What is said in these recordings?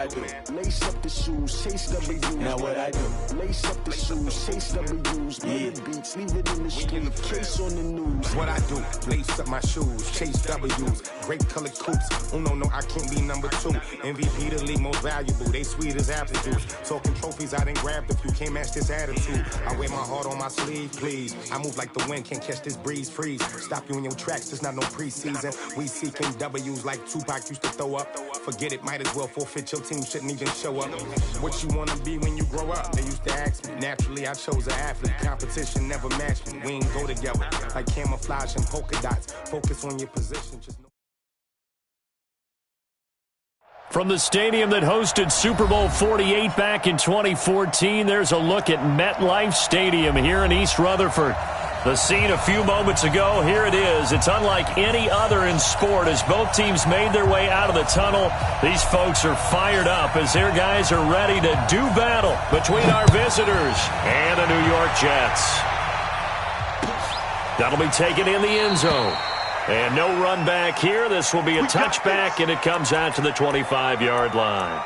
I do? Lace up the shoes, chase W's. Now what I do? Lace up the shoes, chase W's. Yeah. Beats, leave it in the street, case on the news. What I do? Lace up my shoes, chase W's. Great colored coops. Oh no, I can't be number 2. MVP the league most valuable. They sweet as apple juice. Talking trophies, I done grabbed a few. Can't match this attitude. I wear my heart on my sleeve, please. I move like the wind, can't catch this breeze. Freeze. Stop you in your tracks. It's not no preseason. We seeking W's like Tupac used to throw up. Forget it, might as well forfeit. Your team shouldn't even show up. What you wanna be when you grow up? They used to ask me. Naturally, I chose an athlete. Competition never matched me. We ain't go together like camouflage and polka dots. Focus on your position. Just know. From the stadium that hosted Super Bowl 48 back in 2014, there's a look at MetLife Stadium here in East Rutherford. The scene a few moments ago, here it is. It's unlike any other in sport as both teams made their way out of the tunnel. These folks are fired up as their guys are ready to do battle between our visitors and the New York Jets. That'll be taken in the end zone. And no run back here. This will be a touchback, and it comes out to the 25-yard line.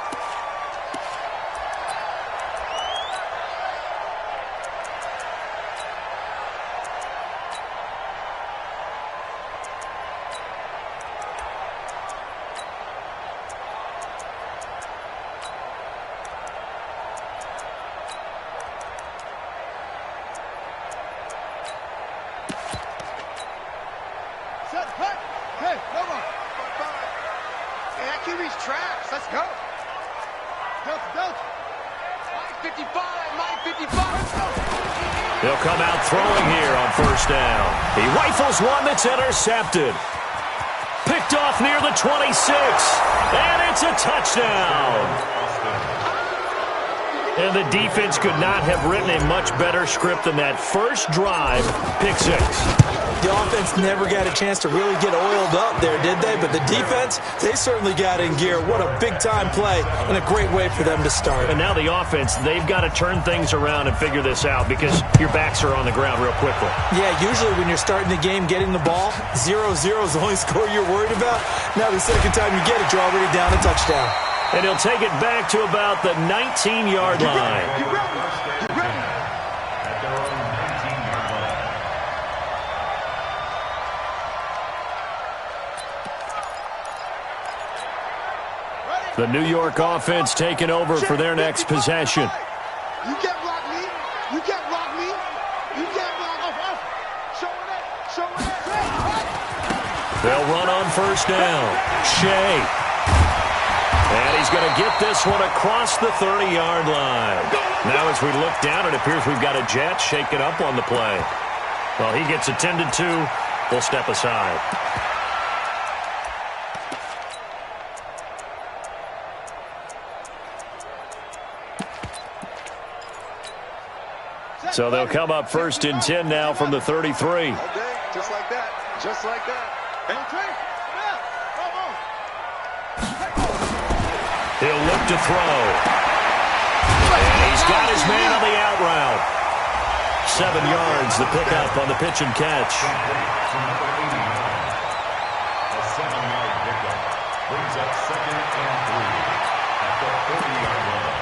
Hey, come on. Hey, that QB's trash. Let's go. Don't. Mike 55. They'll come out throwing here on first down. He rifles one that's intercepted. Picked off near the 26. And it's a touchdown. And the defense could not have written a much better script than that first drive, pick 6. The offense never got a chance to really get oiled up there, did they? But the defense, they certainly got in gear. What a big-time play and a great way for them to start. And now the offense, they've got to turn things around and figure this out because your backs are on the ground real quickly. Yeah, usually when you're starting the game, getting the ball, 0-0 is the only score you're worried about. Now the second time you get it, you're already down a touchdown. And he'll take it back to about the 19-yard line. The New York offense taking over for their next possession. You can't block me. You can't block me. You can't block off. Show it. They'll run on first down. Shea. And he's going to get this one across the 30-yard line. Now as we look down, it appears we've got a Jet shaking up on the play. Well, he gets attended to. We'll step aside. So they'll come up first and 10 now from the 33. Okay, just like that. Just like that. He'll look to throw. And he's got his man on the out route. 7 yards, the pickup on the pitch and catch. A 7-yard pickup brings up 2nd and 3 at the 30-yard line.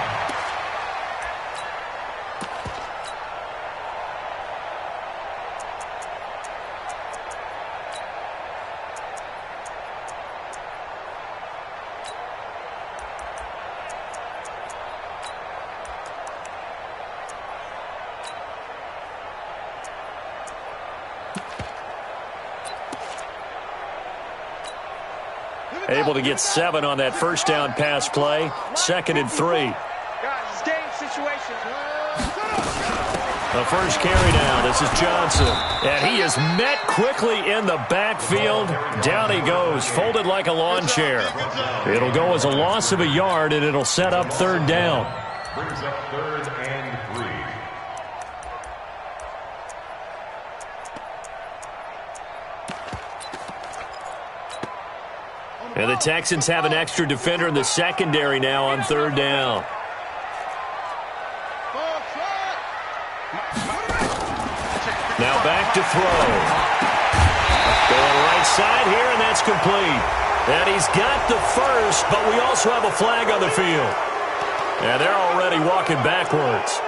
Able to get 7 on that first down pass play. 2nd and 3. Guys, game situation. The first carry down. This is Johnson. And he is met quickly in the backfield. Down he goes, folded like a lawn chair. It'll go as a loss of a yard, and it'll set up 3rd down. Brings up 3rd and 3. And the Texans have an extra defender in the secondary now on 3rd down. Now back to throw. Going right side here, and that's complete. And he's got the first, but we also have a flag on the field. And they're already walking backwards.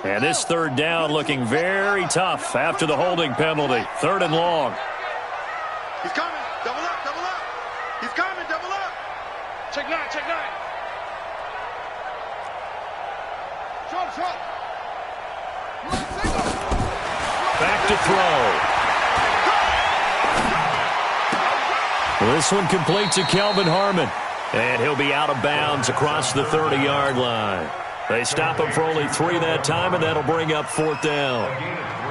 And this third down looking very tough after the holding penalty. 3rd and long. He's coming. Double up, double up. He's coming, double up. Check 9, check 9. Short, short. Back to throw. This one complete to Kelvin Harmon. And he'll be out of bounds across the 30-yard line. They stop him for only 3 that time, and that'll bring up 4th down.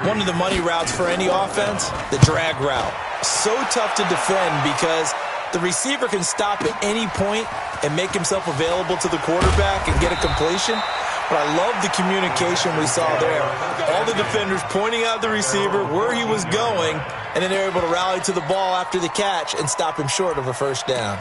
One of the money routes for any offense, the drag route. So tough to defend because the receiver can stop at any point and make himself available to the quarterback and get a completion. But I love the communication we saw there. All the defenders pointing out the receiver, where he was going, and then they're able to rally to the ball after the catch and stop him short of a 1st down.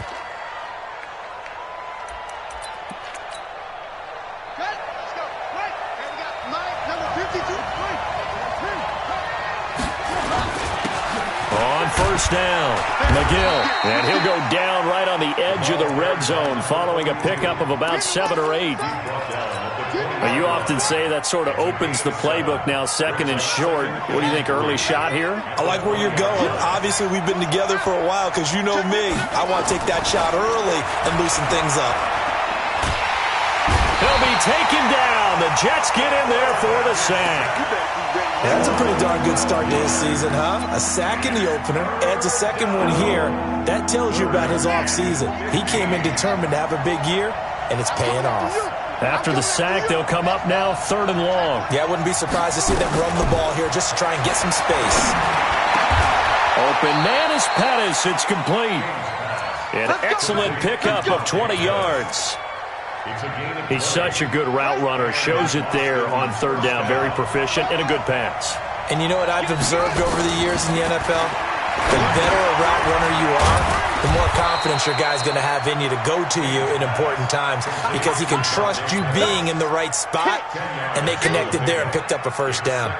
On 1st down, McGill, and he'll go down right on the edge of the red zone following a pickup of about 7 or 8. Well, you often say that sort of opens the playbook now, 2nd and short. What do you think, early shot here? I like where you're going. Obviously, we've been together for a while because you know me. I want to take that shot early and loosen things up. He'll be taken down. The Jets get in there for the sack. That's a pretty darn good start to his season, huh? A sack in the opener, adds a 2nd one here. That tells you about his offseason. He came in determined to have a big year, and it's paying off. After the sack, they'll come up now 3rd and long. Yeah, I wouldn't be surprised to see them run the ball here just to try and get some space. Open man is Pettis. It's complete. An excellent pickup of 20 yards. He's such a good route runner. Shows it there on 3rd down. Very proficient and a good pass. And you know what I've observed over the years in the NFL? The better a route runner you are, the more confidence your guy's going to have in you to go to you in important times because he can trust you being in the right spot, and they connected there and picked up a 1st down.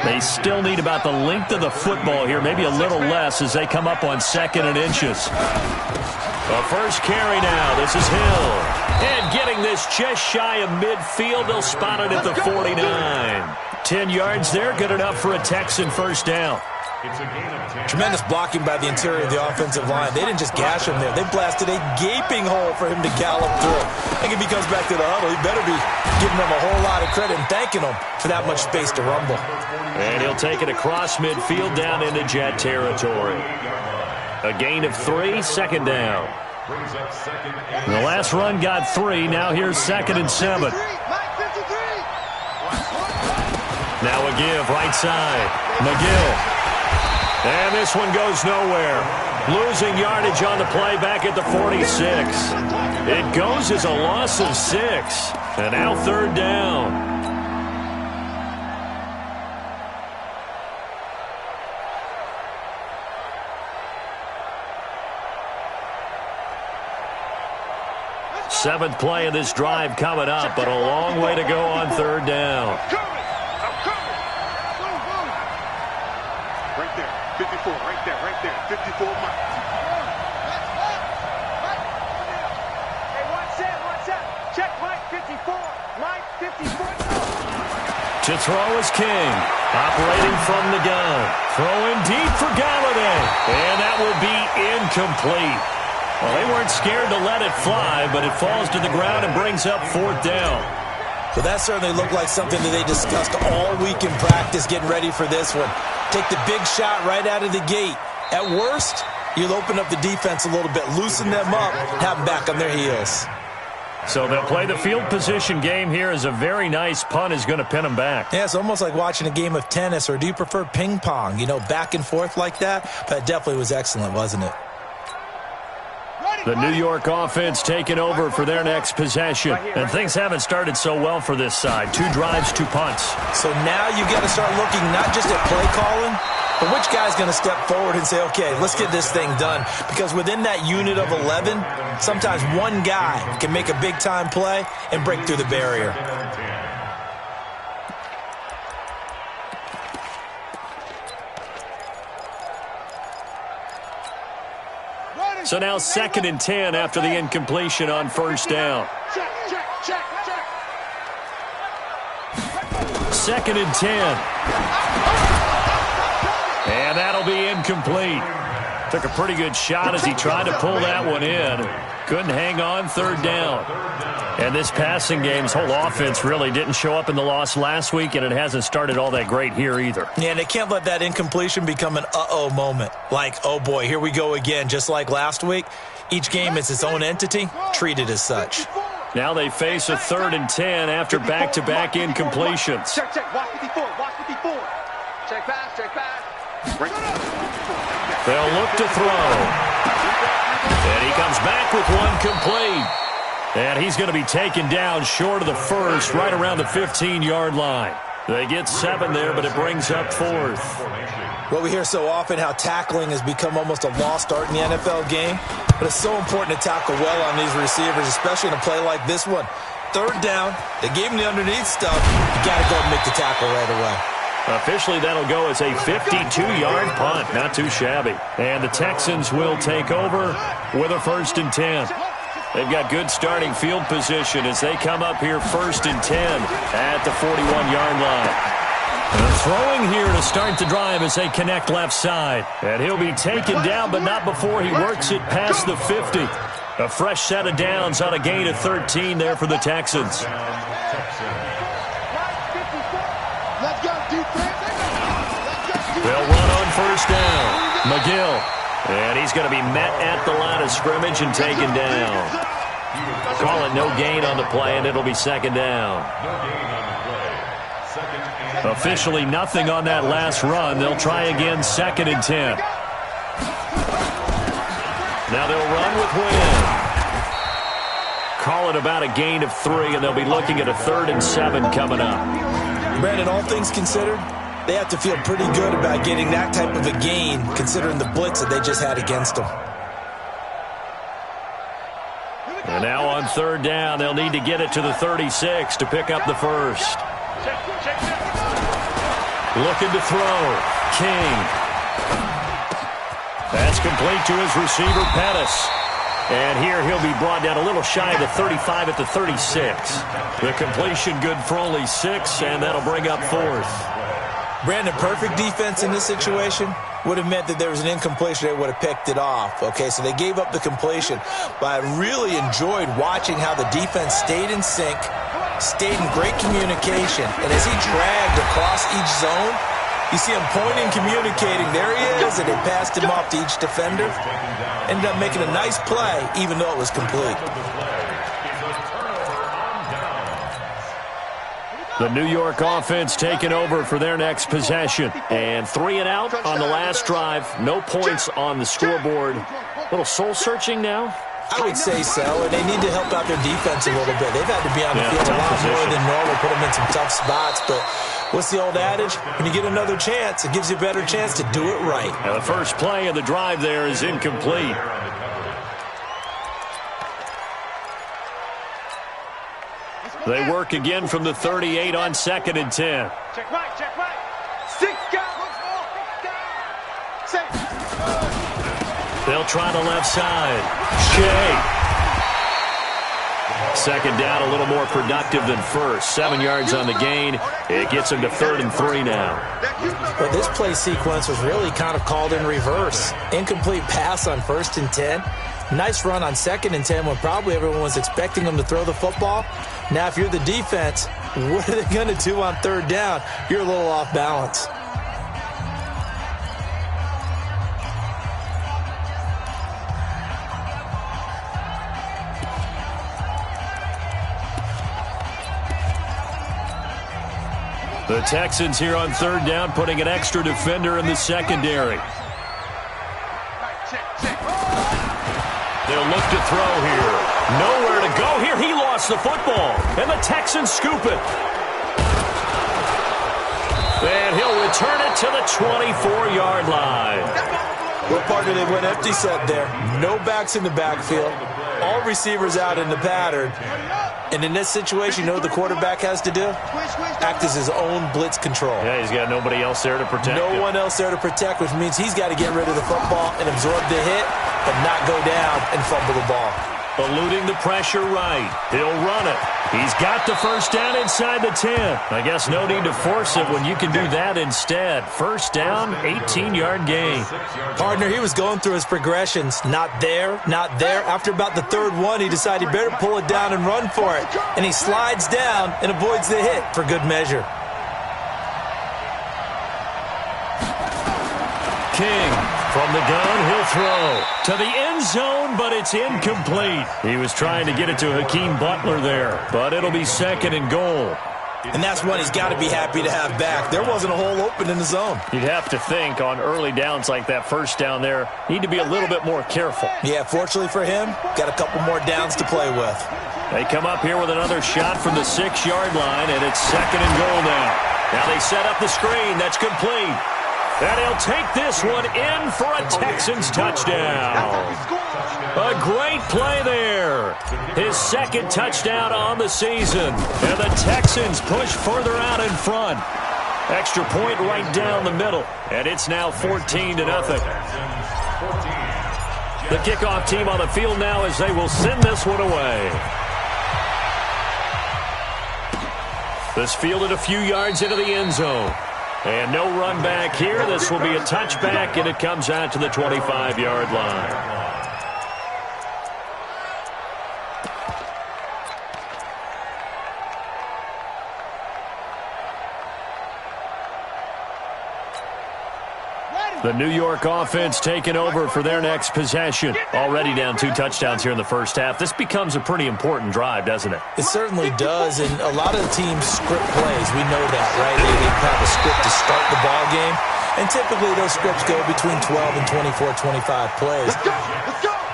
They still need about the length of the football here, maybe a little less as they come up on 2nd and inches. The first carry now. This is Hill. And getting this just shy of midfield. They'll spot it at the 49. 10 yards there. Good enough for a Texan 1st down. Tremendous blocking by the interior of the offensive line. They didn't just gash him there. They blasted a gaping hole for him to gallop through. I think if he comes back to the huddle, he better be giving them a whole lot of credit and thanking them for that much space to rumble. And he'll take it across midfield down into Jet territory. A gain of 3, 2nd down. The last run got 3. Now here's 2nd and 7. Now a give right side. McGill. And this one goes nowhere. Losing yardage on the play back at the 46. It goes as a loss of 6. And now 3rd down. Seventh play of this drive coming up, but a long way to go on 3rd down. Right there, 54, right there, 54 Mike. Hey, watch that, check Mike 54, Mike 54. To throw is King, operating from the gun. Throwing deep for Galladay, and that will be incomplete. Well, they weren't scared to let it fly, but it falls to the ground and brings up 4th down. Well, that certainly looked like something that they discussed all week in practice getting ready for this one. Take the big shot right out of the gate. At worst, you'll open up the defense a little bit, loosen them up, have them back on their heels. So they'll play the field position game here as a very nice punt is going to pin them back. Yeah, it's almost like watching a game of tennis, or do you prefer ping pong? You know, back and forth like that? But it definitely was excellent, wasn't it? The New York offense taking over for their next possession. And things haven't started so well for this side. 2 drives, 2 punts. So now you got to start looking not just at play calling, but which guy's going to step forward and say, okay, let's get this thing done. Because within that unit of 11, sometimes one guy can make a big-time play and break through the barrier. So now 2nd and 10 after the incompletion on first down. Check, check, check, check. 2nd and 10. And that'll be incomplete. Took a pretty good shot as he tried to pull that one in. Couldn't hang on, 3rd down. And this passing game's whole offense really didn't show up in the loss last week, and it hasn't started all that great here either. Yeah, and they can't let that incompletion become an uh-oh moment. Like, oh boy, here we go again, just like last week. Each game is its own entity, treated as such. Now they face a 3rd and 10 after back-to-back incompletions. Check, check, watch 54, watch 54. Check pass, check pass. They'll look to throw. And he comes back with one complete. And he's going to be taken down short of the first, right around the 15-yard line. They get 7 there, but it brings up 4th. Well, we hear so often how tackling has become almost a lost art in the NFL game. But it's so important to tackle well on these receivers, especially in a play like this one. 3rd down, they gave him the underneath stuff. You got to go and make the tackle right away. Officially, that'll go as a 52-yard punt. Not too shabby. And the Texans will take over with a 1st and 10. They've got good starting field position as they come up here 1st and 10 at the 41-yard line. And throwing here to start the drive as they connect left side. And he'll be taken down, but not before he works it past the 50. A fresh set of downs on a gain of 13 there for the Texans. Let's go, defense. They'll run on 1st down. McGill. And he's going to be met at the line of scrimmage and taken down. Call it no gain on the play, and it'll be 2nd down. Officially nothing on that last run. They'll try again 2nd and 10. Now they'll run with Wynn. Call it about a gain of 3, and they'll be looking at a 3rd and 7 coming up. Brandon, all things considered, they have to feel pretty good about getting that type of a gain, considering the blitz that they just had against them. And now on 3rd down, they'll need to get it to the 36 to pick up the first. Looking to throw. King. That's complete to his receiver, Pettis. And here he'll be brought down a little shy of the 35 at the 36. The completion good for only 6, and that'll bring up 4th. Brandon, perfect defense in this situation would have meant that there was an incompletion. They would have picked it off. Okay, so they gave up the completion. But I really enjoyed watching how the defense stayed in sync, stayed in great communication. And as he dragged across each zone, you see him pointing, communicating. There he is, and they passed him off to each defender. Ended up making a nice play, even though it was complete. The New York offense taking over for their next possession. And 3 and out on the last drive. No points on the scoreboard. A little soul-searching now? I would say so, and they need to help out their defense a little bit. They've had to be on the field a lot more than normal, put them in some tough spots. But what's the old adage? When you get another chance, it gives you a better chance to do it right. And the first play of the drive there is incomplete. They work again from the 38 on 2nd and 10. Check right, check right. 6 guys. They'll try the left side. Shea. 2nd down, a little more productive than first. 7 yards on the gain. It gets them to 3rd and 3 now. But this play sequence was really kind of called in reverse. Incomplete pass on 1st and 10. Nice run on 2nd and 10 when probably everyone was expecting them to throw the football. Now, if you're the defense, what are they going to do on 3rd down? You're a little off balance. The Texans here on 3rd down, putting an extra defender in the secondary. They'll look to throw here. Nowhere to go here. He lost the football. And the Texans scoop it. And he'll return it to the 24-yard line. What partner they went empty set there. No backs in the backfield. all receivers out in the pattern. And in this situation, you know what the quarterback has to do? Act as his own blitz control. Yeah, he's got nobody else there to protect him. No one else there to protect, which means he's got to get rid of the football and absorb the hit, but not go down and fumble the ball. Eluding the pressure right. He'll run it. He's got the first down inside the 10. I guess no need to force it when you can do that instead. First down, 18-yard gain. Partner, he was going through his progressions. Not there, not there. After about the third one, he decided he better pull it down and run for it. And he slides down and avoids the hit for good measure. King from the gun, he'll throw to the end zone, but it's incomplete. He was trying to get it to Hakeem Butler there, but it'll be second and goal. And that's one he's got to be happy to have back. There wasn't a hole open in the zone. You'd have to think on early downs like that first down there, need to be a little bit more careful. Yeah, fortunately for him, got a couple more downs to play with. They come up here with another shot from the 6-yard line, and it's second and goal now. Now they set up the screen. That's complete. And he'll take this one in for a Texans touchdown. A great play there. His second touchdown on the season. And the Texans push further out in front. Extra point right down the middle. And it's now 14-0. The kickoff team on the field now as they will send this one away. This fielded a few yards into the end zone. And no run back here. This will be a touchback, and it comes out to the 25-yard line. The New York offense taking over for their next possession. Already down 2 touchdowns here in the first half. This becomes a pretty important drive, doesn't it? It certainly does, and a lot of the teams script plays. We know that, right? They have a script to start the ball game, and typically those scripts go between 12 and 24, 25 plays.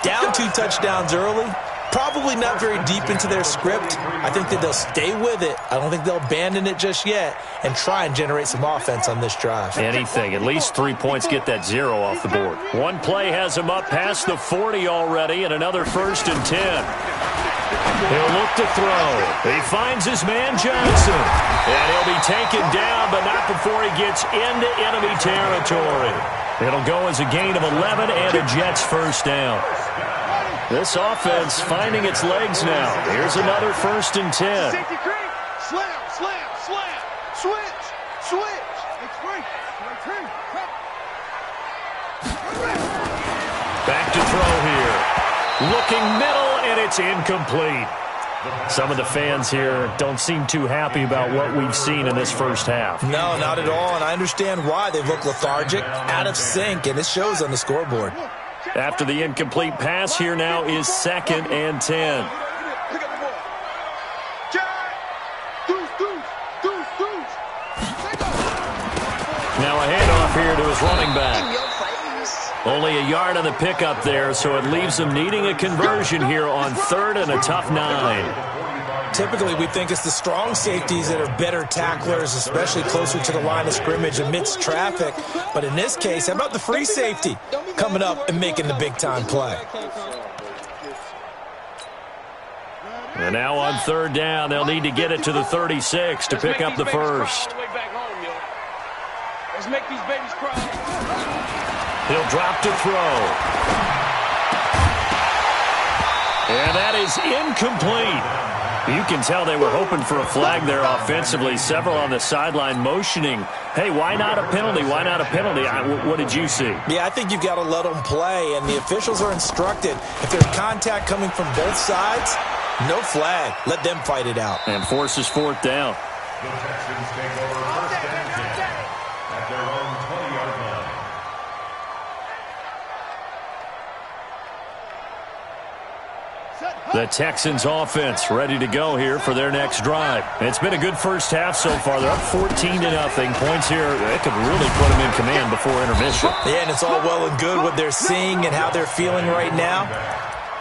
Down 2 touchdowns early, probably not very deep into their script. I think that they'll stay with it. I don't think they'll abandon it just yet and try and generate some offense on this drive. Anything. At least 3 points, get that 0 off the board. One play has him up past the 40 already, and another 1st and 10. He'll look to throw. He finds his man Johnson. And he'll be taken down, but not before he gets into enemy territory. It'll go as a gain of 11 and a Jets first down. This offense finding its legs now. Here's another 1st and 10. Slam, slam, slam. Switch, switch. It's free. Back to throw here. Looking middle, and it's incomplete. Some of the fans here don't seem too happy about what we've seen in this first half. No, not at all, and I understand why. They look lethargic, out of sync, and it shows on the scoreboard. After the incomplete pass, here now is 2nd and 10. Now a handoff here to his running back. Only a yard on the pickup there, so it leaves them needing a conversion here on 3rd and a tough 9. Typically, we think it's the strong safeties that are better tacklers, especially closer to the line of scrimmage amidst traffic. But in this case, how about the free safety coming up and making the big-time play? And now on 3rd down, they'll need to get it to the 36 to pick up the first. Let's make these babies cry. He'll drop to throw. And that is incomplete. You can tell they were hoping for a flag there offensively. Several on the sideline motioning, hey, why not a penalty? Why not a penalty? What did you see? Yeah, I think you've got to let them play, and the officials are instructed. If there's contact coming from both sides, no flag. Let them fight it out. And forces 4th down. The Texans take over 1st and 10 at their own 20-yard line. The Texans offense ready to go here for their next drive. It's been a good first half so far. They're up 14-0. Points here, they could really put them in command before intermission. Yeah, and it's all well and good what they're seeing and how they're feeling right now.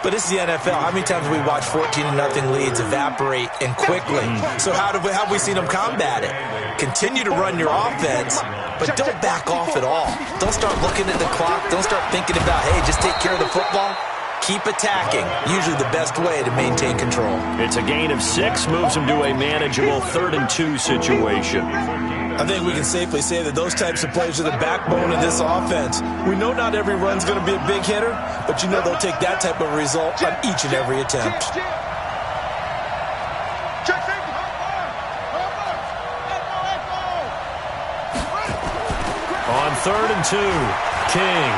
But it's the NFL. How many times have we watched 14-0 leads evaporate and quickly? So how have we seen them combat it? Continue to run your offense, but don't back off at all. Don't start looking at the clock. Don't start thinking about, hey, just take care of the football. keep attacking. Usually the best way to maintain control. It's a gain of 6, moves them to a manageable 3rd and 2 situation. I think we can safely say that those types of plays are the backbone of this offense. We know not every run's going to be a big hitter, but you know they'll take that type of result on each and every attempt. On 3rd and 2, King.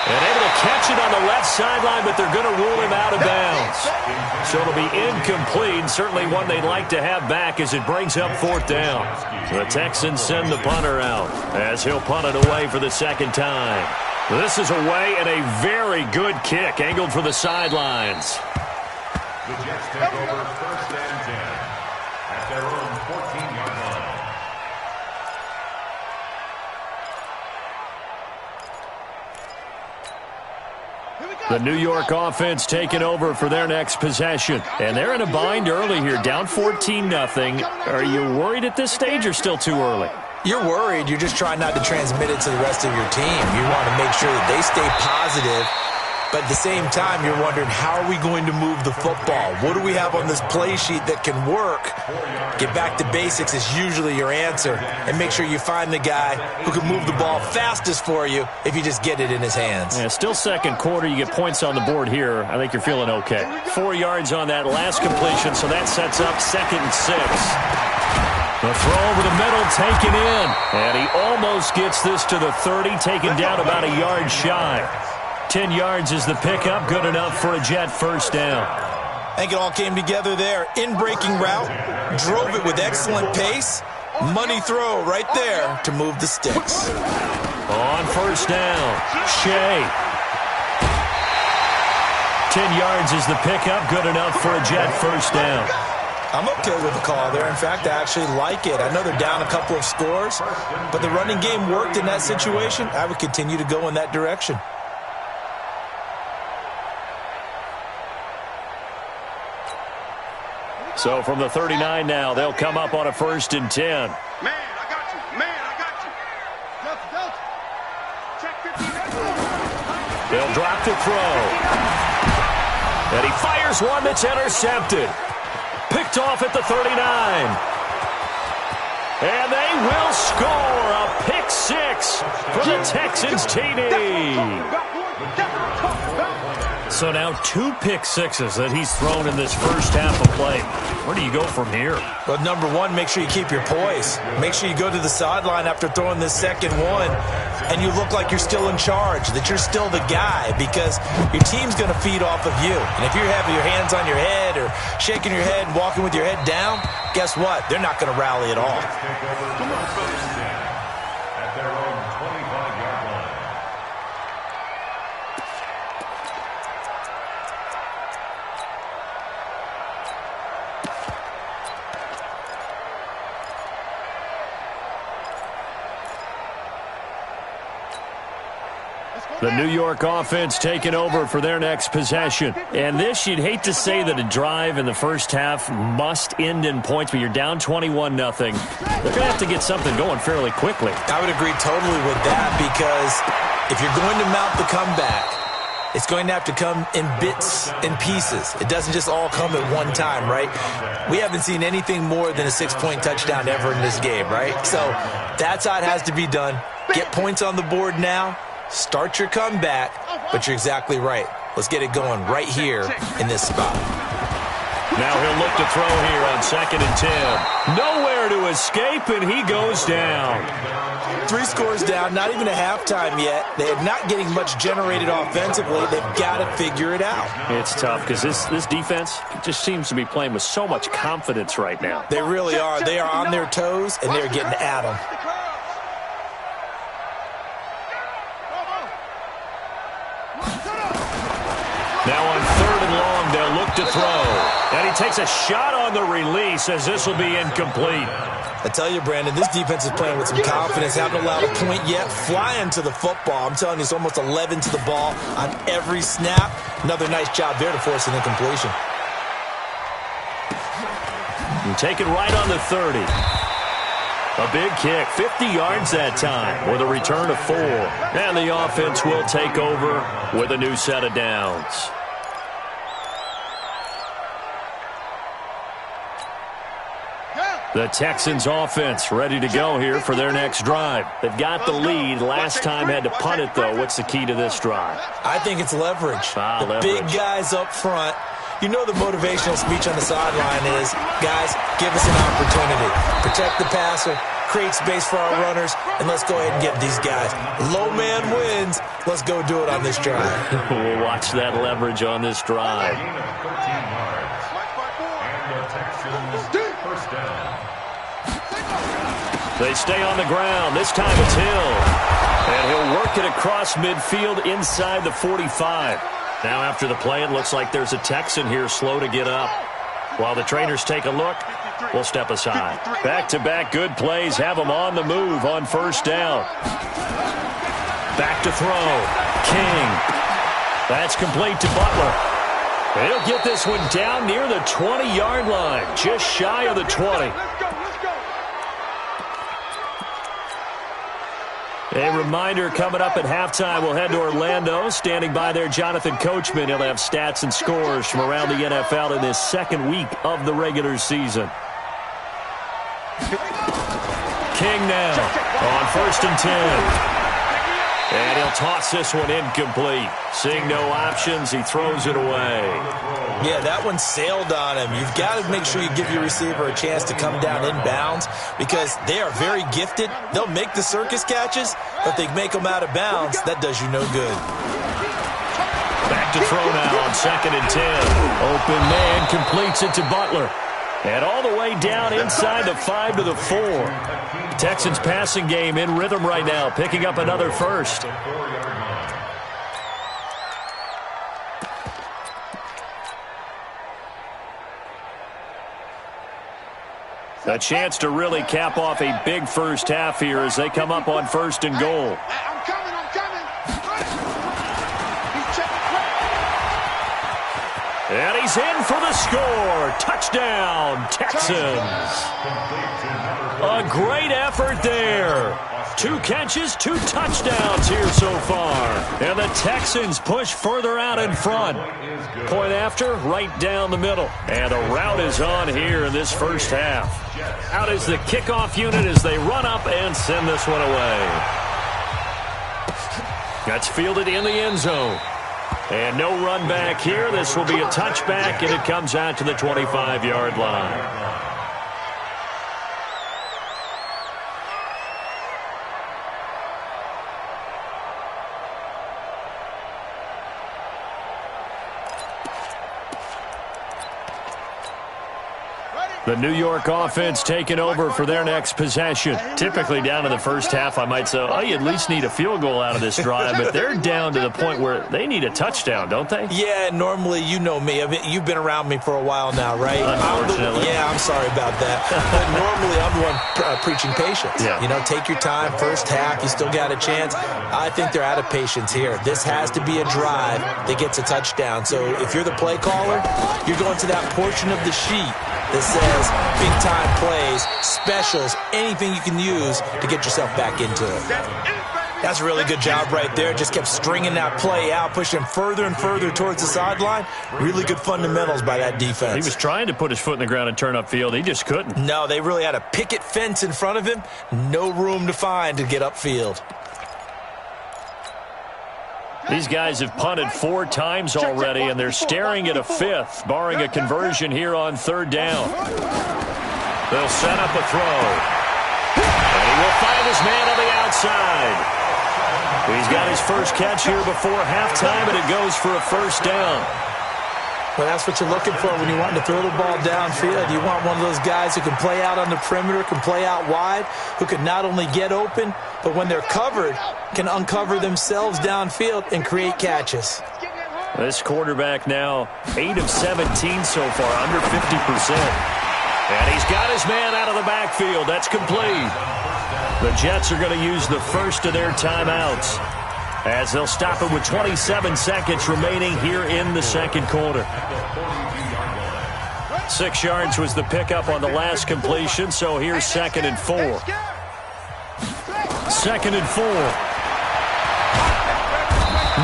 And able to catch it on the left sideline, but they're going to rule him out of bounds. So it'll be incomplete, certainly one they'd like to have back as it brings up 4th down. The Texans send the punter out as he'll punt it away for the 2nd time. This is away and a very good kick angled for the sidelines. The Jets take over 1st and 10 at their own 14-yard line. The New York offense taking over for their next possession. And they're in a bind early here, down 14-0. Are you worried at this stage or still too early? You're worried. You're just trying not to transmit it to the rest of your team. You want to make sure that they stay positive. But at the same time, you're wondering, how are we going to move the football? What do we have on this play sheet that can work? Get back to basics is usually your answer. And make sure you find the guy who can move the ball fastest for you if you just get it in his hands. Yeah, still 2nd quarter. You get points on the board here. I think you're feeling okay. 4 yards on that last completion, so that sets up 2nd and 6. The throw over the middle, taken in. And he almost gets this to the 30, taken down about a yard shy. 10 yards is the pickup, good enough for a Jet 1st down. I think it all came together there. In-breaking route, drove it with excellent pace. Money throw right there to move the sticks. On 1st down, Shea. 10 yards is the pickup, good enough for a Jet 1st down. I'm okay with the call there. In fact, I actually like it. I know they're down a couple of scores, but the running game worked in that situation. I would continue to go in that direction. So from the 39 now, they'll come up on a 1st and 10. Man, I got you. Man, I got you. Delta. Check 15. They'll drop to throw. And he fires one that's intercepted. Picked off at the 39. And they will score a pick 6 for the Texans TD. So now 2 pick 6s that he's thrown in this first half of play. Where do you go from here? Well, number one, make sure you keep your poise. Make sure you go to the sideline after throwing this second one, and you look like you're still in charge, that you're still the guy, because your team's going to feed off of you. And if you're having your hands on your head or shaking your head and walking with your head down, guess what? They're not going to rally at all. At their own 25-yard line. The New York offense taking over for their next possession. And this, you'd hate to say that a drive in the first half must end in points, but you're down 21-0. They're going to have to get something going fairly quickly. I would agree totally with that, because if you're going to mount the comeback, it's going to have to come in bits and pieces. It doesn't just all come at one time, right? We haven't seen anything more than a 6-point touchdown ever in this game, right? So that's how it has to be done. Get points on the board now. Start your comeback, but you're exactly right. Let's get it going right here in this spot. Now he'll look to throw here on 2nd and 10. Nowhere to escape, and he goes down. 3 scores down, not even a halftime yet. They're not getting much generated offensively. They've got to figure it out. It's tough because this defense just seems to be playing with so much confidence right now. They really are. They are on their toes, and they're getting at them. Now on 3rd and long, they'll look to throw. And he takes a shot on the release as this will be incomplete. I tell you, Brandon, this defense is playing with some confidence. Haven't allowed a point yet. Flying to the football. I'm telling you, it's almost 11 to the ball on every snap. Another nice job there to force an incompletion. And take it right on the 30. A big kick, 50 yards that time with a return of 4. And the offense will take over with a new set of downs. The Texans offense ready to go here for their next drive. They've got the lead. Last time had to punt it, though. What's the key to this drive? I think it's leverage. Leverage. Big guys up front. You know the motivational speech on the sideline is, guys, give us an opportunity. Protect the passer, create space for our runners, and let's go ahead and get these guys. Low man wins. Let's go do it on this drive. We'll watch that leverage on this drive. Gain of 13 yards. And the Texans first down. They stay on the ground. This time it's Hill. And he'll work it across midfield inside the 45. Now after the play, it looks like there's a Texan here slow to get up. While the trainers take a look, we'll step aside. Back-to-back good plays have them on the move on first down. Back to throw. King. That's complete to Butler. He'll get this one down near the 20-yard line, just shy of the 20. A reminder, coming up at halftime, we'll head to Orlando. Standing by there, Jonathan Coachman. He'll have stats and scores from around the NFL in this second week of the regular season. King now on 1st and 10. And he'll toss this one incomplete. Seeing no options, he throws it away. Yeah, that one sailed on him. You've got to make sure you give your receiver a chance to come down inbounds because they are very gifted. They'll make the circus catches, but if they make them out of bounds, that does you no good. Back to throw now on 2nd and 10. Open man completes it to Butler. And all the way down inside the 5 to the 4. Texans passing game in rhythm right now, picking up another first. A chance to really cap off a big first half here as they come up on 1st and goal. I'm coming. And he's in for the score. Touchdown, Texans. A great effort there. 2 catches, 2 touchdowns here so far. And the Texans push further out in front. Point after, right down the middle. And the route is on here in this first half. Out is the kickoff unit as they run up and send this one away. That's fielded in the end zone. And no run back here. This will be a touchback, and it comes out to the 25-yard line. The New York offense taking over for their next possession. Typically down to the first half, I might say, oh, you at least need a field goal out of this drive, but they're down to the point where they need a touchdown, don't they? Yeah, normally, you know me. I mean, you've been around me for a while now, right? Unfortunately. I'm sorry about that. But normally, I'm the one preaching patience. Yeah. You know, take your time. First half, you still got a chance. I think they're out of patience here. This has to be a drive that gets a touchdown. So if you're the play caller, you're going to that portion of the sheet that says big-time plays, specials, anything you can use to get yourself back into it. That's a really good job right there. Just kept stringing that play out, pushing further and further towards the sideline. Really good fundamentals by that defense. He was trying to put his foot in the ground and turn upfield. He just couldn't. No, they really had a picket fence in front of him. No room to find to get upfield. These guys have punted 4 times already, and they're staring at a 5th, barring a conversion here on 3rd down. They'll set up a throw. And he will find his man on the outside. He's got his first catch here before halftime, and it goes for a first down. Well, that's what you're looking for when you want to throw the ball downfield. You want one of those guys who can play out on the perimeter, can play out wide, who can not only get open, but when they're covered, can uncover themselves downfield and create catches. This quarterback now 8 of 17 so far, under 50%. And he's got his man out of the backfield. That's complete. The Jets are going to use the first of their timeouts as they'll stop it with 27 seconds remaining here in the second quarter. 6 yards was the pickup on the last completion, so here's 2nd and 4. 2nd and 4.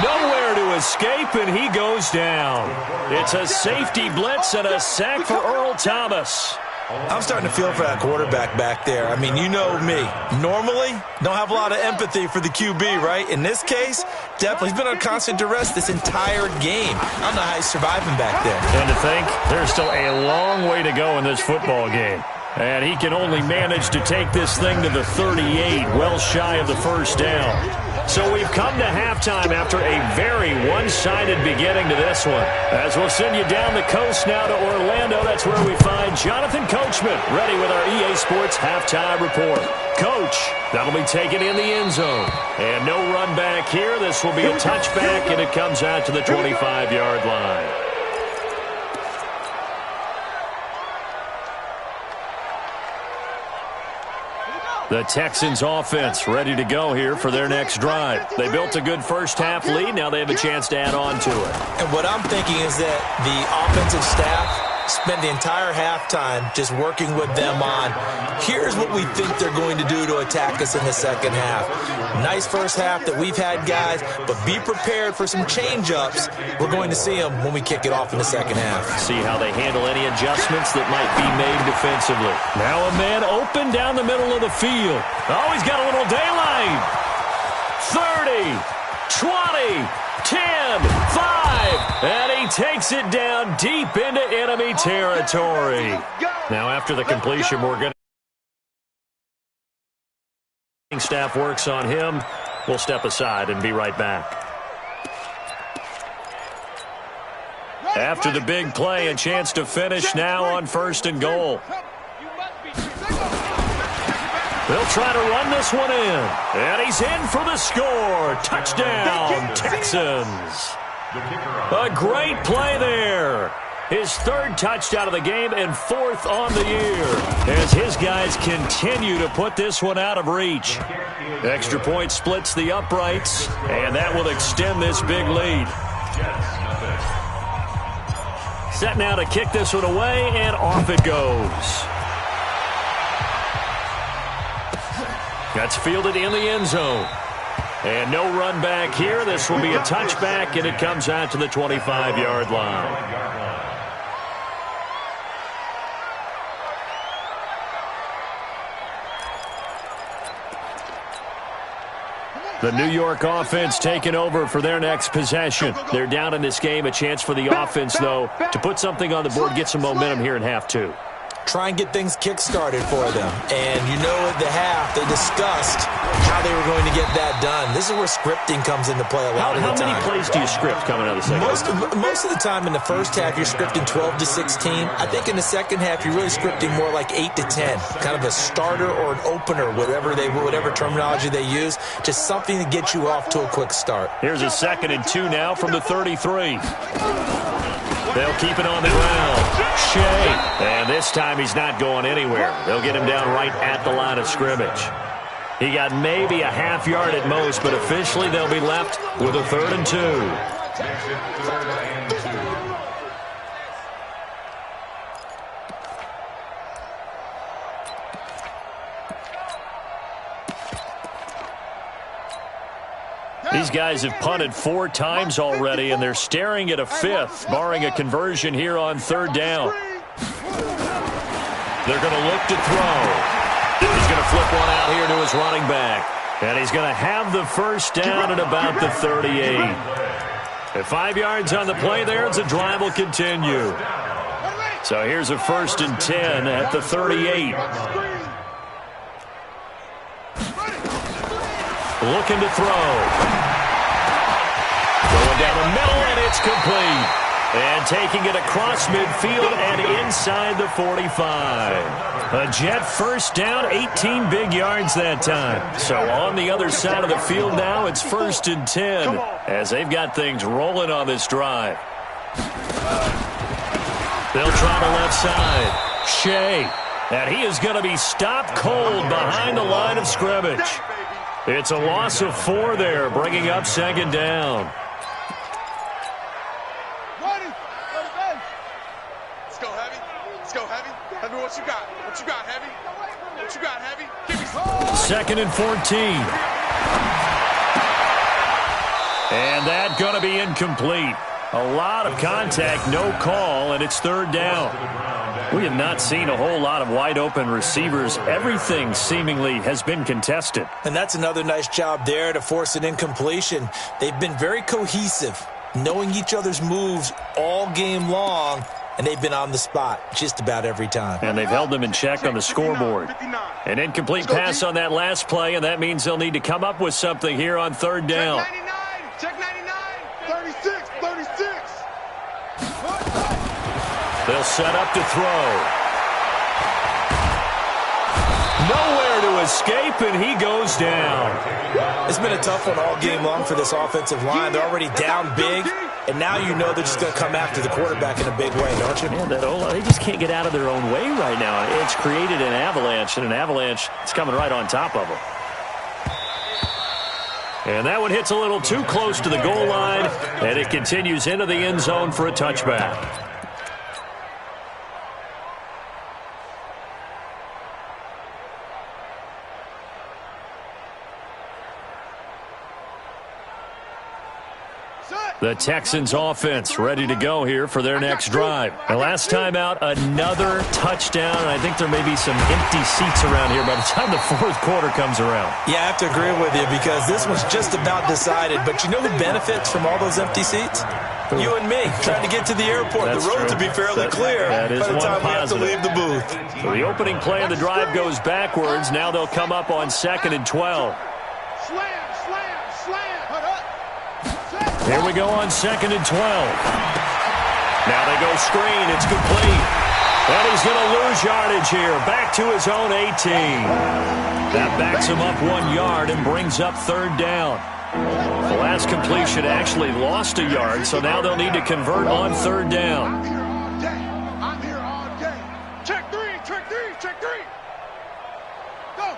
Nowhere to escape, and he goes down. It's a safety blitz and a sack for Earl Thomas. I'm starting to feel for that quarterback back there. I mean, you know me. Normally, don't have a lot of empathy for the QB, right? In this case, definitely. He's been on constant duress this entire game. I don't know how he's surviving back there. And to think, there's still a long way to go in this football game. And he can only manage to take this thing to the 38, well shy of the first down. So we've come to halftime after a very one-sided beginning to this one. As we'll send you down the coast now to Orlando, that's where we find Jonathan Coachman ready with our EA Sports Halftime Report. Coach, that'll be taken in the end zone. And no run back here. This will be a touchback, and it comes out to the 25-yard line. The Texans offense ready to go here for their next drive. They built a good first-half lead. Now they have a chance to add on to it. And what I'm thinking is that the offensive staff spent the entire halftime just working with them on, here's what we think they're going to do to attack us in the second half. Nice first half that we've had, guys, but be prepared for some change-ups. We're going to see them when we kick it off in the second half. See how they handle any adjustments that might be made defensively. Now a man open down the middle of the field. Oh, he's got a little daylight. 30, 20, 10, 5, and he takes it down deep into enemy territory. Now after the completion, we're going to... Staff works on him. We'll step aside and be right back. After the big play, a chance to finish now on 1st and goal. They'll try to run this one in. And he's in for the score. Touchdown, Texans. A great play there. His 3rd touchdown of the game and 4th on the year as his guys continue to put this one out of reach. Extra point splits the uprights, and that will extend this big lead. Set now to kick this one away, and off it goes. That's fielded in the end zone. And no run back here. This will be a touchback, and it comes out to the 25-yard line. The New York offense taking over for their next possession. They're down in this game. A chance for the offense, though, to put something on the board, get some momentum here in half 2. Try and get things kick-started for them. And you know at the half, they discussed how they were going to get that done. This is where scripting comes into play a lot of the time. How many plays do you script coming out of the second half? Most of the time in the first half, you're scripting 12 to 16. I think in the second half, you're really scripting more like 8 to 10. Kind of a starter or an opener, whatever terminology they use. Just something to get you off to a quick start. Here's a 2nd and 2 now from the 33. They'll keep it on the ground. Shea. And this time he's not going anywhere. They'll get him down right at the line of scrimmage. He got maybe a half yard at most, but officially they'll be left with a 3rd and 2. These guys have punted 4 times already, and they're staring at a 5th, barring a conversion here on 3rd down. They're going to look to throw. He's going to flip one out here to his running back. And he's going to have the first down at about the 38. At 5 yards on the play there, the drive will continue. So here's a 1st and 10 at the 38. Looking to throw. Going down the middle, and it's complete. And taking it across midfield and inside the 45. A Jet first down, 18 big yards that time. So on the other side of the field now, it's 1st and 10 as they've got things rolling on this drive. They'll try the left side. Shea. And he is going to be stopped cold behind the line of scrimmage. It's a loss of 4 there, bringing up 2nd down. Let's go, Heavy. What you got? What you got, Heavy? What you got, Heavy? Give me some. 2nd and 14. And that going to be incomplete. A lot of contact, no call, and it's 3rd down. We have not seen a whole lot of wide-open receivers. Everything seemingly has been contested. And that's another nice job there to force an incompletion. They've been very cohesive, knowing each other's moves all game long, and they've been on the spot just about every time. And they've held them in check on the scoreboard. An incomplete pass on that last play, and that means they'll need to come up with something here on 3rd down. Check 99. Check 99. 36. 36. They'll set up to throw. Nowhere to escape, and he goes down. It's been a tough one all game long for this offensive line. They're already down big, and now you know they're just going to come after the quarterback in a big way, don't you? Man, they just can't get out of their own way right now. It's created an avalanche, and an avalanche is coming right on top of them. And that one hits a little too close to the goal line, and it continues into the end zone for a touchback. The Texans offense ready to go here for their next drive. The last time out, another touchdown, and I think there may be some empty seats around here by the time the 4th quarter comes around. Yeah, I have to agree with you because this one's just about decided. But you know who benefits from all those empty seats? You and me, trying to get to the airport. That's the road true. to be fairly clear that is by the time we have to positive. leave the booth. So the opening play of the drive goes backwards. Now they'll come up on 2nd and 12. Slam. Here we go on 2nd and 12. Now they go screen. It's complete. And he's going to lose yardage here. Back to his own 18. That backs him up 1 yard and brings up 3rd down. The last completion actually lost a yard, so now they'll need to convert on 3rd down. I'm here all day. Check 3. Go.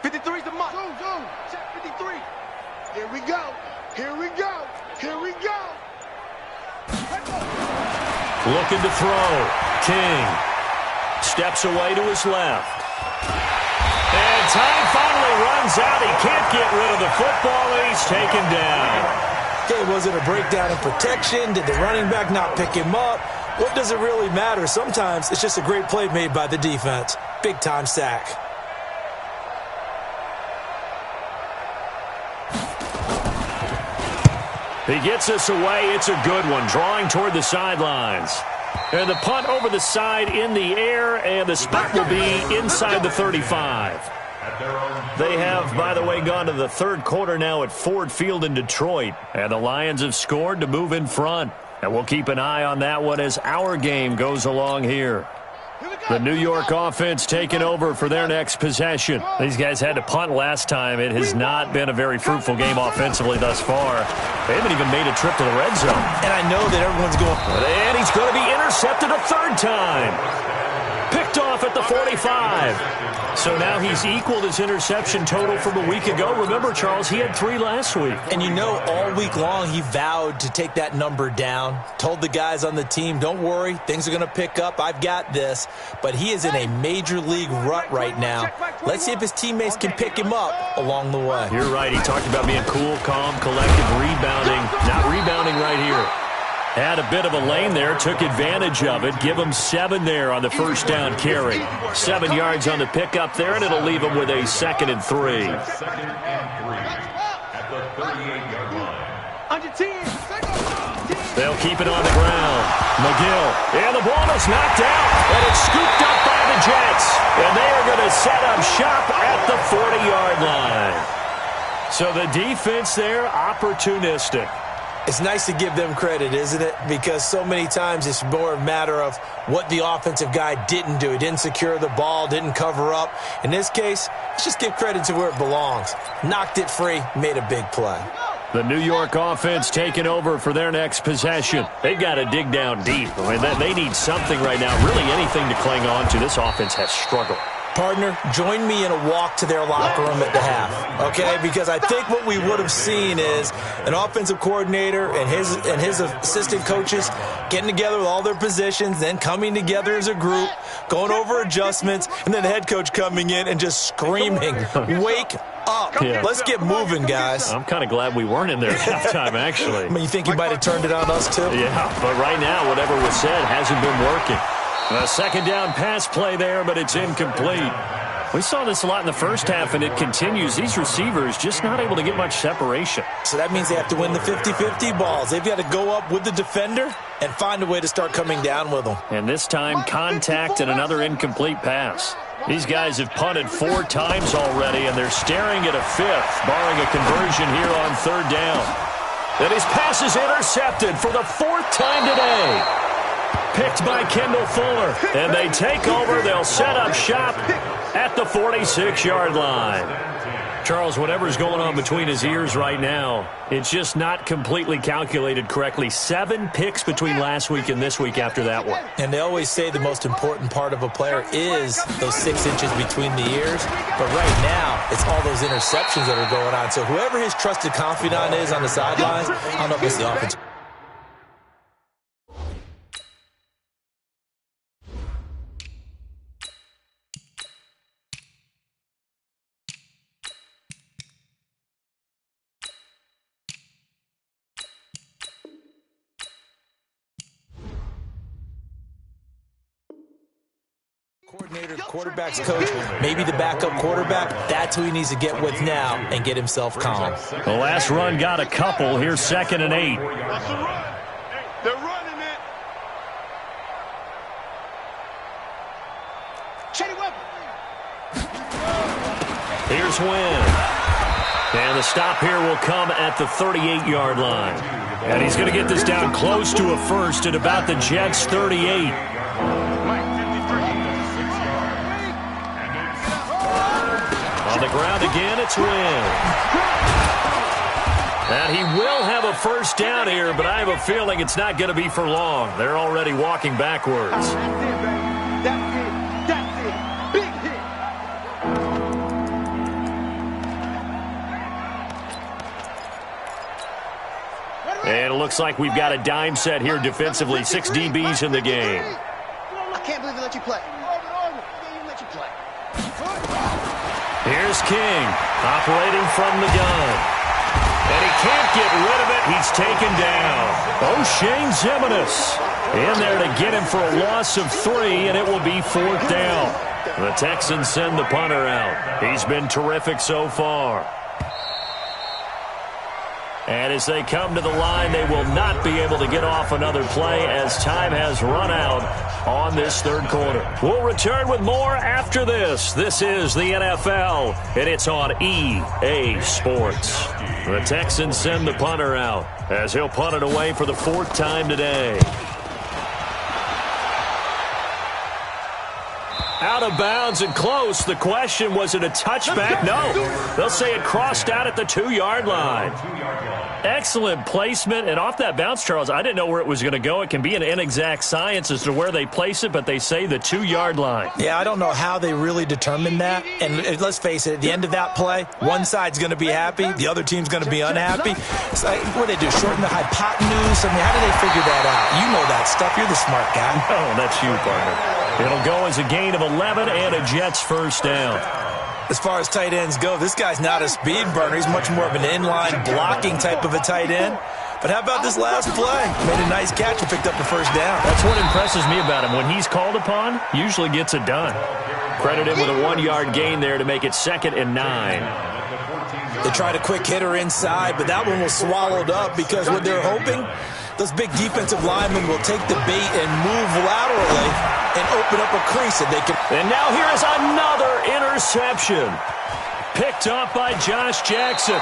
53's the mark. Zoom. Check 53. Here we go. Looking to throw. King steps away to his left. And time finally runs out. He can't get rid of the football, and he's taken down. Okay, was it a breakdown in protection? Did the running back not pick him up? What does it really matter? Sometimes it's just a great play made by the defense. Big-time sack. He gets us away. It's a good one. Drawing toward the sidelines. And the punt over the side in the air, and the spot will be inside the 35. They have, by the way, gone to the 3rd quarter now at Ford Field in Detroit. And the Lions have scored to move in front. And we'll keep an eye on that one as our game goes along here. The New York offense taking over for their next possession. These guys had to punt last time. It has not been a very fruitful game offensively thus far. They haven't even made a trip to the red zone. And I know that everyone's going, and he's going to be intercepted a 3rd time. Picked off at the 45. So now he's equaled his interception total from a week ago. Remember, Charles, he had 3 last week. and you know all week long he vowed to take that number down. Told the guys on the team, don't worry, things are going to pick up. I've got this. But he is in a major league rut right now. Let's see if his teammates can pick him up along the way. You're right. He talked about being cool, calm, collective, rebounding. Not rebounding right here. Had a bit of a lane there, took advantage of it. Give him 7 there on the 1st down carry. 7 yards on the pickup there, and it'll leave him with a 2nd and 3. At the 38-yard line. Under 10. They'll keep it on the ground. McGill, and the ball is knocked out, and it's scooped up by the Jets. And they are going to set up shop at the 40-yard line. So the defense there, opportunistic. It's nice to give them credit, isn't it? Because so many times it's more a matter of what the offensive guy didn't do. He didn't secure the ball, didn't cover up. In this case, let's just give credit to where it belongs. Knocked it free, made a big play. The New York offense taking over for their next possession. They've got to dig down deep. I mean, they need something right now, really anything to cling on to. This offense has struggled. Partner, join me in a walk to their locker room at the half, okay? Because I think what we would have seen is an offensive coordinator and his assistant coaches getting together with all their positions, then coming together as a group, going over adjustments, and then the head coach coming in and just screaming, "Wake up. Yeah. Let's get moving, guys." I'm kind of glad we weren't in there at halftime, actually. I mean, you think you might have turned it on us, too? Yeah, but right now, whatever was said hasn't been working. A second down pass play there, but it's incomplete. We saw this a lot in the first half, and it continues. These receivers just not able to get much separation. So that means they have to win the 50-50 balls. They've got to go up with the defender and find a way to start coming down with them. And this time, contact and another incomplete pass. These guys have punted 4 times already, and they're staring at a 5th, barring a conversion here on 3rd down. And his pass is intercepted for the 4th time today. Picked by Kendall Fuller. And they take over. They'll set up shop at the 46-yard line. Charles, whatever's going on between his ears right now, it's just not completely calculated correctly. 7 picks between last week and this week after that one. And they always say the most important part of a player is those 6 inches between the ears. But right now, it's all those interceptions that are going on. So whoever his trusted confidant is on the sidelines, I don't know if it's the offense. Coordinator, quarterback's coach, maybe the backup quarterback, that's who he needs to get with now and get himself calm. The last run got a couple. Here's 2nd and 8. That's a run. They're running it. Shady weapon. Here's Wynn. And the stop here will come at the 38-yard line. And he's going to get this down close to a first at about the Jets' 38. On the ground again, it's Wynn. And he will have a first down here, but I have a feeling it's not going to be for long. They're already walking backwards. That's it, baby. That's it. That's it. Big hit. And it looks like we've got a dime set here defensively. 6 DBs in the game. I can't believe they let you play. They didn't let you play. Here's King, operating from the gun. And he can't get rid of it. He's taken down. O'Shane Ximines in there to get him for a loss of 3, and it will be 4th down. The Texans send the punter out. He's been terrific so far. And as they come to the line, they will not be able to get off another play as time has run out on this 3rd quarter. We'll return with more after this. This is the NFL, and it's on EA Sports. The Texans send the punter out as he'll punt it away for the 4th time today. Out of bounds and close. The question, was it a touchback? No. They'll say it crossed out at the 2-yard line. Excellent placement, and off that bounce, Charles, I didn't know where it was going to go. It can be an inexact science as to where they place it, but they say the 2-yard line. Yeah, I don't know how they really determined that. And let's face it, at the end of that play, one side's going to be happy, the other team's going to be unhappy. It's like, what do they do, shorten the hypotenuse? I mean, how do they figure that out? You know that stuff. You're the smart guy. Oh, that's you, partner. It'll go as a gain of 11 and a Jets first down. As far as tight ends go, this guy's not a speed burner. He's much more of an inline blocking type of a tight end. But how about this last play? Made a nice catch and picked up the first down. That's what impresses me about him. When he's called upon, usually gets it done. Credit him with a 1-yard gain there to make it 2nd and 9. They tried a quick hitter inside, but that one was swallowed up because what they're hoping, those big defensive linemen will take the bait and move laterally and open up a crease that they can. And now here is another interception. Picked up by Josh Jackson.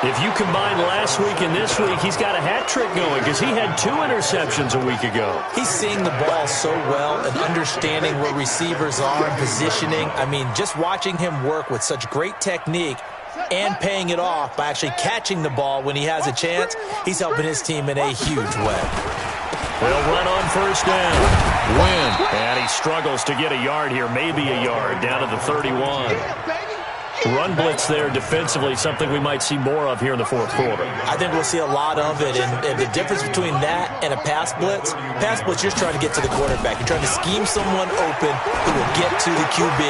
If you combine last week and this week, he's got a hat trick going because he had 2 interceptions a week ago. He's seeing the ball so well and understanding where receivers are and positioning. I mean, just watching him work with such great technique and paying it off by actually catching the ball when he has a chance, he's helping his team in a huge way. They'll run on first down. Win. And he struggles to get a yard here, maybe a yard, down to the 31. Run blitz there defensively, something we might see more of here in the fourth quarter. I think we'll see a lot of it, and the difference between that and a pass blitz, you're just trying to get to the quarterback. You're trying to scheme someone open who will get to the QB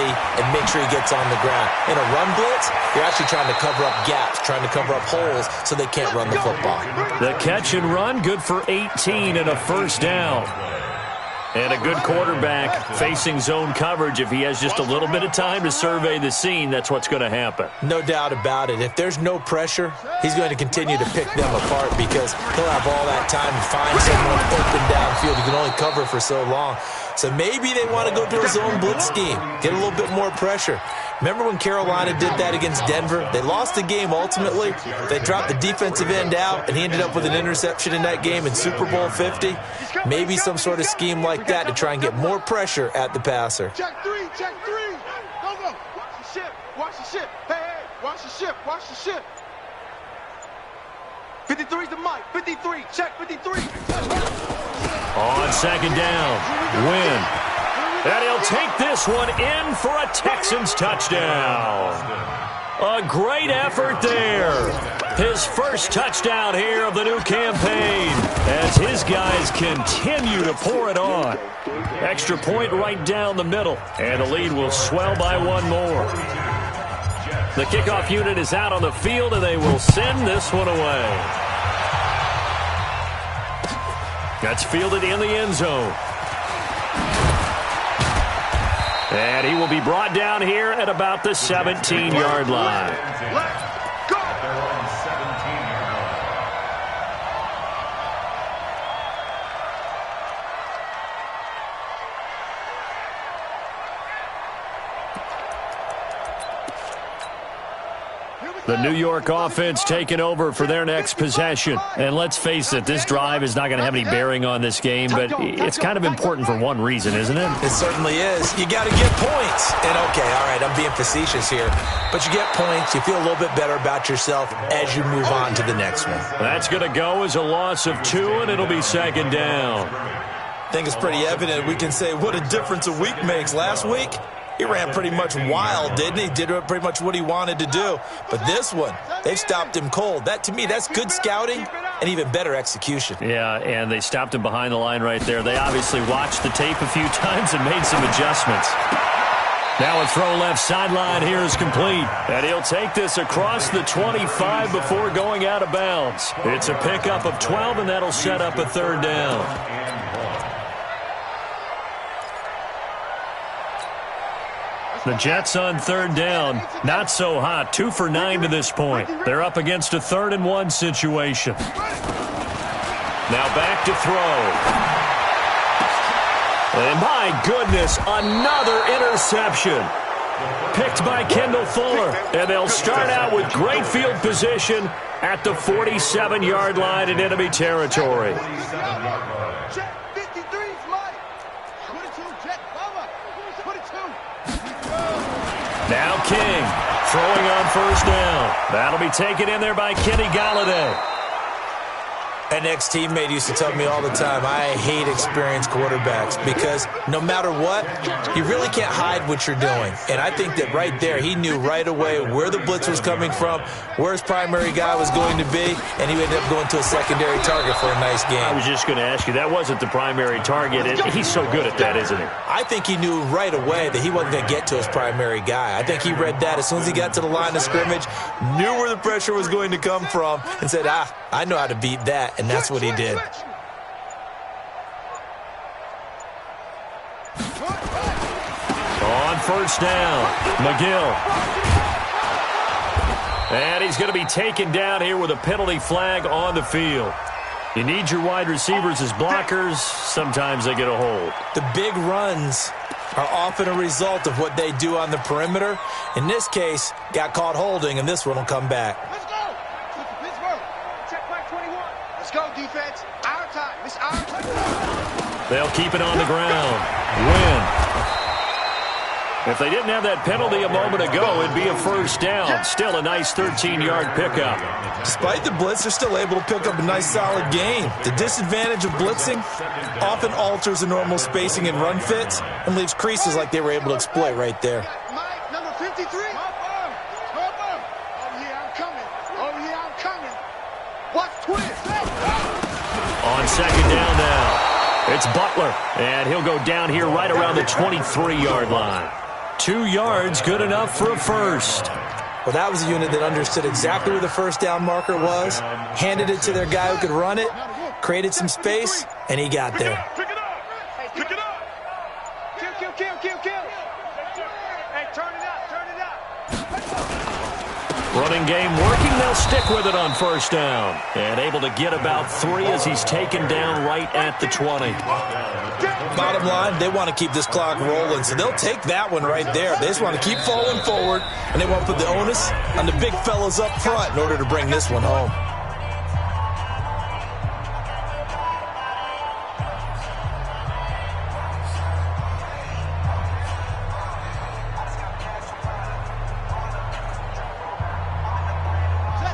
and make sure he gets on the ground. In a run blitz, you're actually trying to cover up gaps, trying to cover up holes so they can't run the football. The catch and run, good for 18 and a first down. And a good quarterback facing zone coverage. If he has just a little bit of time to survey the scene, that's what's going to happen. No doubt about it. If there's no pressure, he's going to continue to pick them apart because he'll have all that time to find someone open downfield. He can only cover for so long. So maybe they want to go to a zone blitz scheme, get a little bit more pressure. Remember when Carolina did that against Denver? They lost the game ultimately. They dropped the defensive end out, and he ended up with an interception in that game in Super Bowl 50. Maybe some sort of scheme like that to try and get more pressure at the passer. Check three, check three. Go, go. Watch the ship, watch the ship. Hey, hey, watch the ship, watch the ship. 53's the mic, 53, check 53. On second down, Win. And he'll take this one in for a Texans touchdown. A great effort there. His first touchdown here of the new campaign as his guys continue to pour it on. Extra point right down the middle, and the lead will swell by one more. The kickoff unit is out on the field, and they will send this one away. That's fielded in the end zone. And he will be brought down here at about the 17-yard line. Let's go. The New York offense taking over for their next possession. And let's face it, this drive is not going to have any bearing on this game, but it's kind of important for one reason, isn't it? It certainly is. You got to get points. And okay, all right, I'm being facetious here, but you get points, you feel a little bit better about yourself as you move on to the next one. That's going to go as a loss of 2, and it'll be second down. I think it's pretty evident. We can say what a difference a week makes. Last week, he ran pretty much wild, didn't he? Did pretty much what he wanted to do. But this one, they've stopped him cold. That, to me, that's good scouting and even better execution. Yeah, and they stopped him behind the line right there. They obviously watched the tape a few times and made some adjustments. Now a throw left sideline here is complete. And he'll take this across the 25 before going out of bounds. It's a pickup of 12, and that'll set up a third down. The Jets on third down, not so hot. 2 for 9 to this point. They're up against a 3rd and 1 situation. Now back to throw. And my goodness, another interception. Picked by Kendall Fuller. And they'll start out with great field position at the 47-yard line in enemy territory. Now King throwing on first down. That'll be taken in there by Kenny Galladay. An ex-teammate used to tell me all the time, I hate experienced quarterbacks because no matter what, you really can't hide what you're doing. And I think that right there, he knew right away where the blitz was coming from, where his primary guy was going to be, and he ended up going to a secondary target for a nice game. I was just going to ask you, that wasn't the primary target. He's so good at that, isn't he? I think he knew right away that he wasn't going to get to his primary guy. I think he read that as soon as he got to the line of scrimmage, knew where the pressure was going to come from, and said, I know how to beat that. And that's what he did. On first down, McGill. And he's going to be taken down here with a penalty flag on the field. You need your wide receivers as blockers. Sometimes they get a hold. The big runs are often a result of what they do on the perimeter. In this case, got caught holding, and this one will come back. Let's go. Check back 21. Let's go, defense. Our time. It's our time. They'll keep it on the ground. Win. If they didn't have that penalty a moment ago, it'd be a first down. Still a nice 13-yard pickup. Despite the blitz, they're still able to pick up a nice, solid gain. The disadvantage of blitzing often alters the normal spacing and run fits and leaves creases like they were able to exploit right there. Mike, number 53. Oh, yeah, I'm coming. Oh, yeah, I'm coming. Watch twist. On second down now, it's Butler, and he'll go down here right around the 23-yard line. 2 yards, good enough for a first. Well, that was a unit that understood exactly where the first down marker was, handed it to their guy who could run it, created some space, and he got there. Pick it up. Hey, pick it up. Kill. Hey, turn it up. Running game working, they'll stick with it on first down. And able to get about 3 as he's taken down right at the 20. Bottom line, they want to keep this clock rolling, so they'll take that one right there. They just want to keep falling forward, and they want to put the onus on the big fellas up front in order to bring this one home.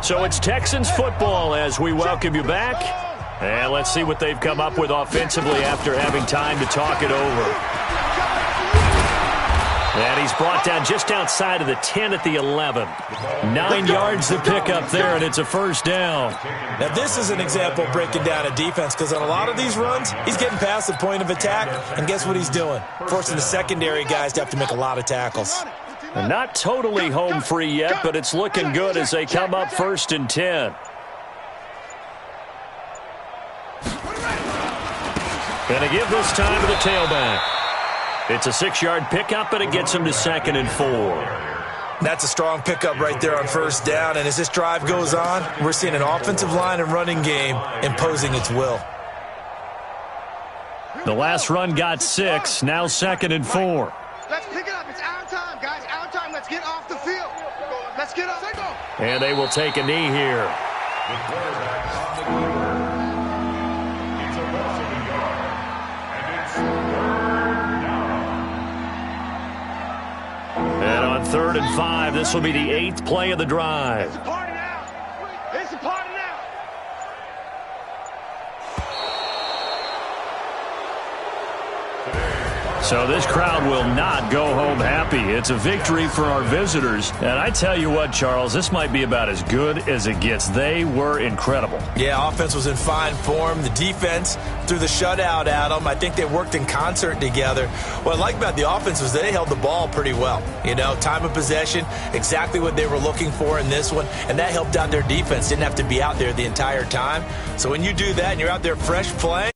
So it's Texans football as we welcome you back. And let's see what they've come up with offensively after having time to talk it over. And he's brought down just outside of the 10 at the 11. 9 yards to pick up there, and it's a first down. Now, this is an example of breaking down a defense, because on a lot of these runs, he's getting past the point of attack, and guess what he's doing? Forcing the secondary guys to have to make a lot of tackles. And not totally home free yet, but it's looking good as they come up 1st and 10. And a give this time to the tailback. It's a 6-yard pickup, and it gets him to 2nd and 4. That's a strong pickup right there on first down, and as this drive goes on, we're seeing an offensive line and running game imposing its will. The last run got 6, now 2nd and 4. Let's pick it up. It's our time, guys. Our time. Let's get off the field. Let's get up. And they will take a knee here. The quarterback on the field. It's a loss of a yard. And it's 3rd down. And on 3rd and 5, this will be the 8th play of the drive. It's a party now. It's a party now. So this crowd will not go home happy. It's a victory for our visitors. And I tell you what, Charles, this might be about as good as it gets. They were incredible. Yeah, offense was in fine form. The defense threw the shutout at them. I think they worked in concert together. What I like about the offense was they held the ball pretty well. You know, time of possession, exactly what they were looking for in this one, and that helped out their defense. Didn't have to be out there the entire time. So when you do that and you're out there fresh playing,